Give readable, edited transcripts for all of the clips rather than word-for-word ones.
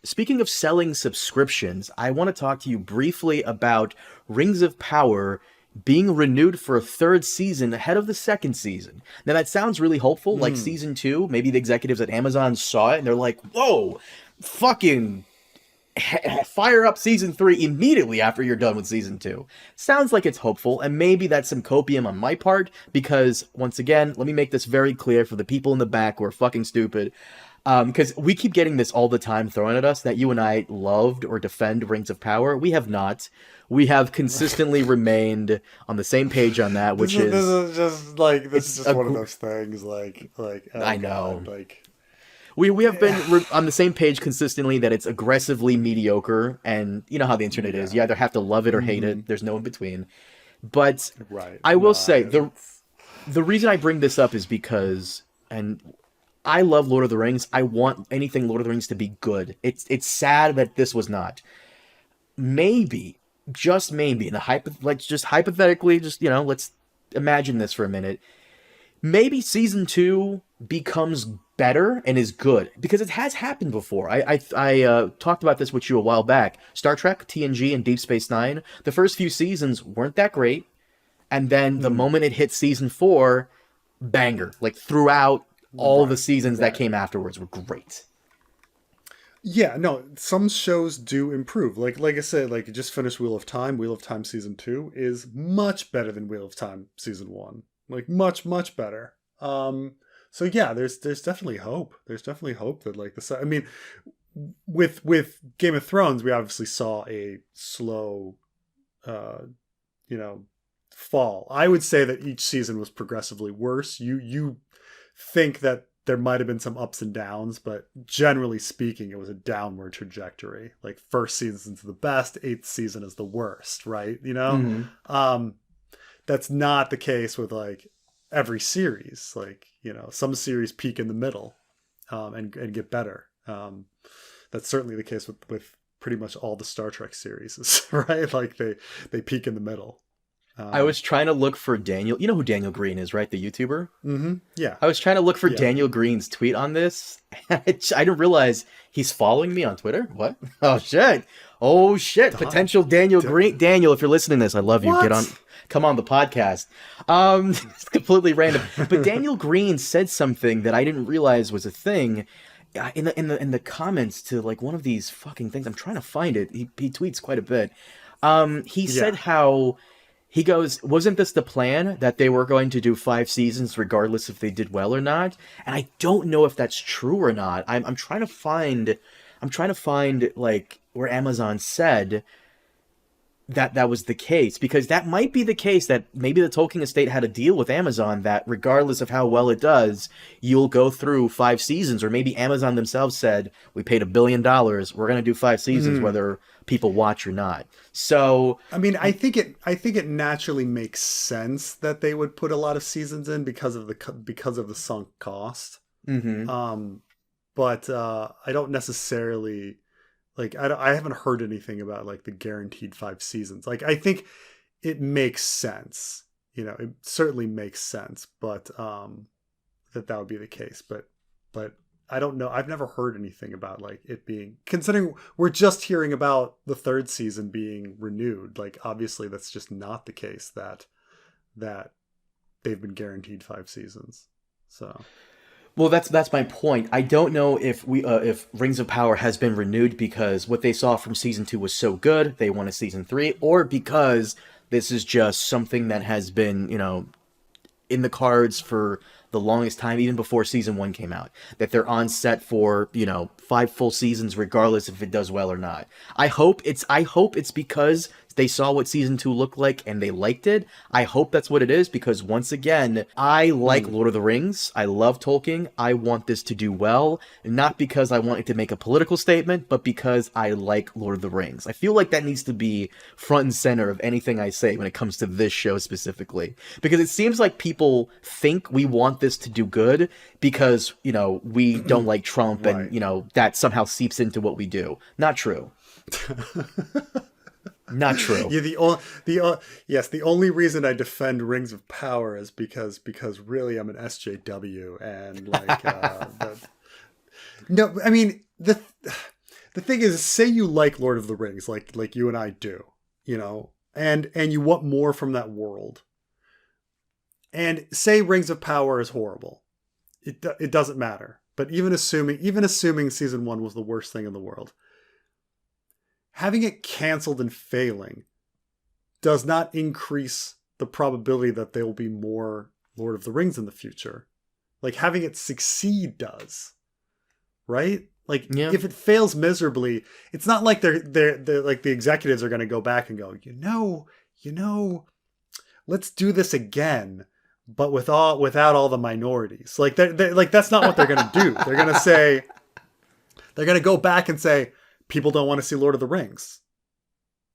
Speaking of selling subscriptions, I want to talk to you briefly about Rings of Power being renewed for a third season ahead of the second season. Now, that sounds really hopeful, like season two. Maybe the executives at Amazon saw it and they're like, whoa, fucking fire up season three immediately after you're done with season two. Sounds like it's hopeful, and maybe that's some copium on my part, because, once again, let me make this very clear for the people in the back who are fucking stupid. Because we keep getting this all the time thrown at us that you and I loved or defend Rings of Power. We have not. We have consistently remained on the same page on that, which this is just like this is just one of gr- those things. Oh I know. God, like We have been on the same page consistently that it's aggressively mediocre, and you know how the internet is. You either have to love it or hate it. There's no in between. But right. I No, will say the reason I bring this up is because, and I love Lord of the Rings. I want anything Lord of the Rings to be good. It's sad that this was not. Maybe, just maybe, in the let's just hypothetically, just let's imagine this for a minute. Maybe season two becomes better and is good because it has happened before. I talked about this with you a while back. Star Trek, TNG, and Deep Space Nine. The first few seasons weren't that great, and then the moment it hit season four, banger. Like throughout all the seasons that came afterwards were great. yeah, no, some shows do improve. Like I said, like you just finished Wheel of Time. Wheel of Time season 2 is much better than Wheel of Time season 1. Like much better. So yeah, there's definitely hope. There's definitely hope that like I mean, with Game of Thrones, we obviously saw a slow uh you know fall. I would say that each season was progressively worse. You think that there might have been some ups and downs, but generally speaking, it was a downward trajectory. Like first season's the best, eighth season is the worst, right? Mm-hmm. Um, that's not the case with like every series. Like, some series peak in the middle, and get better. That's certainly the case with pretty much all the Star Trek series, right? Like they peak in the middle. I was trying to look for Daniel. You know who Daniel Green is, right? The YouTuber? Yeah. I was trying to look for Yeah. Daniel Green's tweet on this. I didn't realize he's following me on Twitter. What? Oh shit! Oh shit! Potential Daniel Green. Daniel, if you're listening to this, I love you. Get on, What? come on the podcast. It's completely random. But Daniel Green said something that I didn't realize was a thing. In the comments to like one of these fucking things. I'm trying to find it. He tweets quite a bit. He said Yeah. how. He goes, wasn't this the plan that they were going to do 5 seasons regardless if they did well or not? And I don't know if that's true or not. I'm trying to find like where Amazon said that was the case, because that might be the case, that maybe the Tolkien estate had a deal with Amazon that regardless of how well it does, you'll go through 5 seasons, or maybe Amazon themselves said, we paid $1 billion, we're going to do 5 seasons whether people watch or not. So I mean, I think it naturally makes sense that they would put a lot of seasons in because of the sunk cost. mhm. But I don't necessarily like I haven't heard anything about like the guaranteed 5 seasons. Like I think it makes sense. It certainly makes sense, but that would be the case. But I don't know. I've never heard anything about like it being, considering we're just hearing about the third season being renewed. Like obviously that's just not the case that they've been guaranteed 5 seasons. So Well, that's my point. I don't know if Rings of Power has been renewed because what they saw from season 2 was so good, they want a season 3, or because this is just something that has been, in the cards for the longest time, even before season 1 came out, that they're on set for 5 full seasons regardless if it does well or not. I hope it's because they saw what season 2 looked like and they liked it. I hope that's what it is, because once again, I like Lord of the Rings. I love Tolkien. I want this to do well, not because I want it to make a political statement, but because I like Lord of the Rings. I feel like that needs to be front and center of anything I say when it comes to this show specifically, because it seems like people think we want this to do good because, we don't like Trump right. and, that somehow seeps into what we do. Not true. Not true. Yeah, yes, the only reason I defend Rings of Power is because really I'm an SJW, and like no, I mean the thing is, say you like Lord of the Rings, like you and I do, you know, and you want more from that world. And say Rings of Power is horrible. It doesn't matter. But even assuming season 1 was the worst thing in the world, having it canceled and failing does not increase the probability that there will be more Lord of the Rings in the future. Like, having it succeed does, right? Like, Yeah. if it fails miserably, it's not like they're like the executives are going to go back and go, you know, let's do this again, but without all the minorities. Like, they're like, that's not what they're going to do. They're going to say, they're going to go back and say, people don't want to see Lord of the Rings.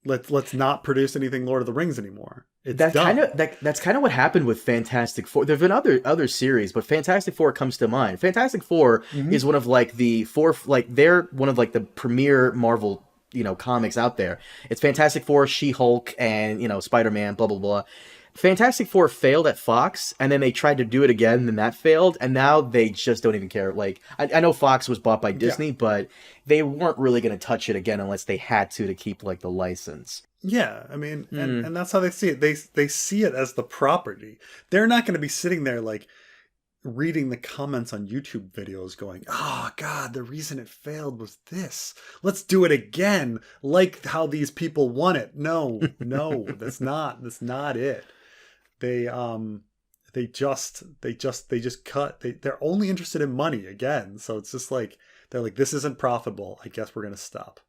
Let's not produce anything Lord of the Rings anymore. It's done. That's kind of what happened with Fantastic Four. There've been other series, but Fantastic Four comes to mind. Fantastic Four is one of like the four, like they're one of like the premier Marvel, you know, comics out there. It's Fantastic Four, She-Hulk, and, you know, Spider-Man, blah blah blah. Fantastic Four failed at Fox, and then they tried to do it again, and then that failed, and now they just don't even care. Like, I know Fox was bought by Disney, but they weren't really going to touch it again unless they had to keep, like, the license. Yeah, I mean, and that's how they see it. They see it as the property. They're not going to be sitting there, like, reading the comments on YouTube videos going, oh, God, the reason it failed was this. Let's do it again, like how these people want it. No, that's not it. They just cut. They're only interested in money again. So it's just like, they're like, this isn't profitable. I guess we're going to stop.